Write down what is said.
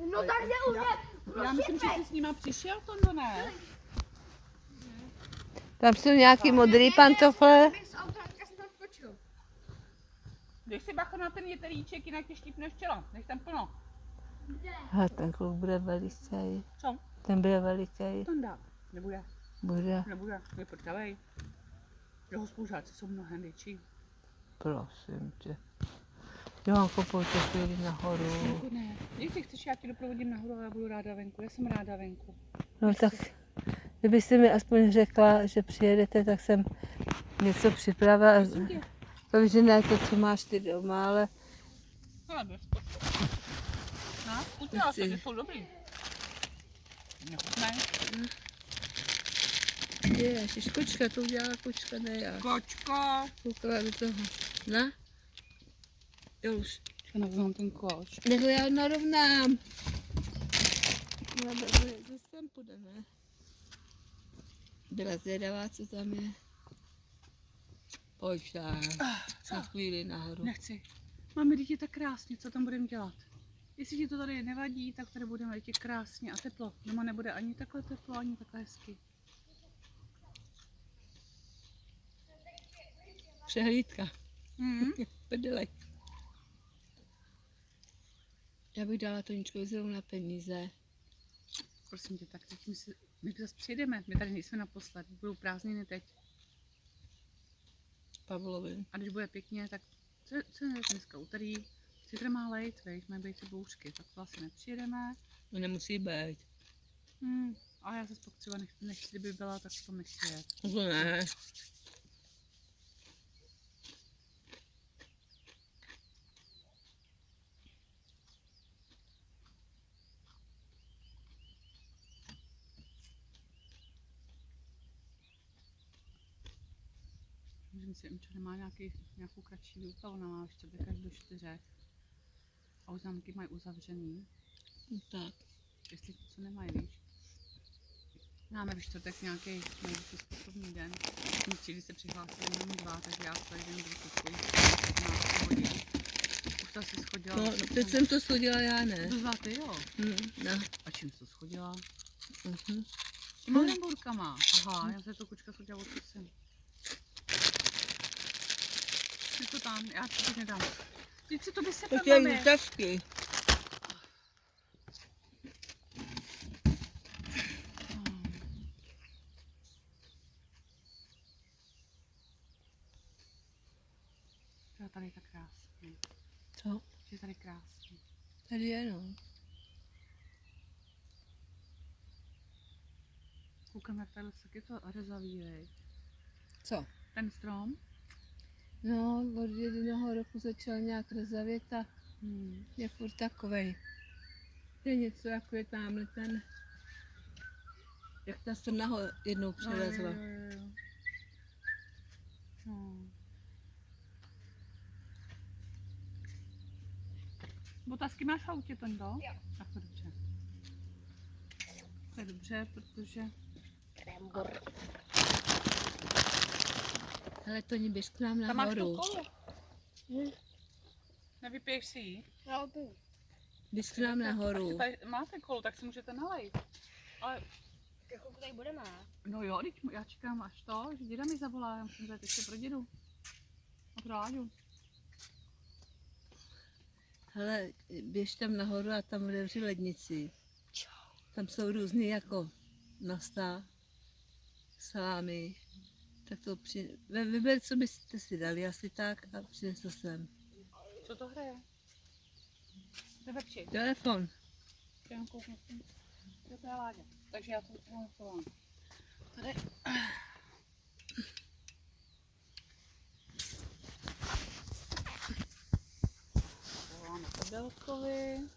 No takže už je. Já myslím, že jsi s nima přišel, to ne? Tam jsou nějaký modrý pantofle. Dej si bacha na ten jeteríček, jinak tě štípneš čelo. Nech tam plno. A ten kluk bude veliký. Co? Ten bude veliký. To dá. Nebude. Bude. Nebude. Je prdavej. Jeho spolužáci jsou mnohem větší. Prosím tě. Johanko, pojďte chvíli nahoru. Ne. Jestli chceš, já tě doprovodím nahoru, ale já budu ráda venku. Já jsem ráda venku. No tak, kdybyste mi aspoň řekla, že přijedete, tak jsem něco připravila. To víš, že ne to, co máš ty doma, ale... Ale bez potřeby. No, udělala se, že jsou dobrý. Nechutné. Ježiš, kočka, to udělala kočka, ne já. Kočka. Koukala do toho. Na? Jo už. Já narovnám ten koč. Nech já narovnám. No, to sem půjdeme. Byla zvědavá, co tam je. Pojď tam. Na chvíli nahoru. Nechci. Máme dítě tak krásně, co tam budeme dělat? Jestli ti to tady nevadí, tak tady budeme letět krásně a teplo. Doma nebude ani takhle teplo, ani takhle hezky. Přehlídka. Prdele. Já bych dala Toničkovi zrovna peníze. Prosím tě, tak teď my zase přijedeme. My tady nejsme naposled. Budou prázdniny teď. Pavlovi. A když bude pěkně, tak co je dneska úterý? Zítra má lejt, veď, mají být ty bouřky, tak to asi nepřijedeme. No nemusí být. Ale já zase pak třeba nechci, kdyby byla, tak to nechci jet. To ne. Myslím si, že nemá nějakou kratší výuka, ona má ještě až do 4. A už zámky mají uzavřený. Tak. Jestli něco nemají, víš. Máme ve čtvrtek nějaký nejvyšší sportovní den. Když se přihlásili jenom 2, takže já celý den budu takový 15 hodin. Už to asi schodila. No, teď jsem to schodila, já ne. To zvá ty, jo? No. A čím jsi to schodila? Těma hramburkama. Aha, já se to kočka schodila od jsem. Ty to tam, já ti to nedám. Teď si to vysypeme, To je tašky. Tady je tak krásně. Co? Je tady krásně. Tady je, no. Koukám, jak tady je to řezavý, veď. Co? Ten strom? No, od jednoho roku začal nějak rezavět a je furt takovej. To je něco jako je tamhle ten, jak ta strna ho jednou přelezla. No. Botasky máš v autě, Tondo? Jo. Tak to dobře. To je dobře, protože... Hele, to běž k nám Tam máš tu nahoru. kolu. Nevypiješ si ji? Já to. Běž k nám nahoru. Tady máte kolu, tak si můžete nalejt. Ale, Jako tady budeme. no jo, teď já čekám až to, že děda mi zavolá, já musím zajít ještě pro dědu. A pro Láďu. Hele, běž tam nahoru a tam otevři lednici. Tam jsou různý jako nasta, salámy. Tak to vyber, co byste si dali asi tak a přines to sem. Co to hraje? Nevrči. Telefon. Já kouknu. To je Láďa. Takže já to volám. Tady. Voláme Kabelkovi.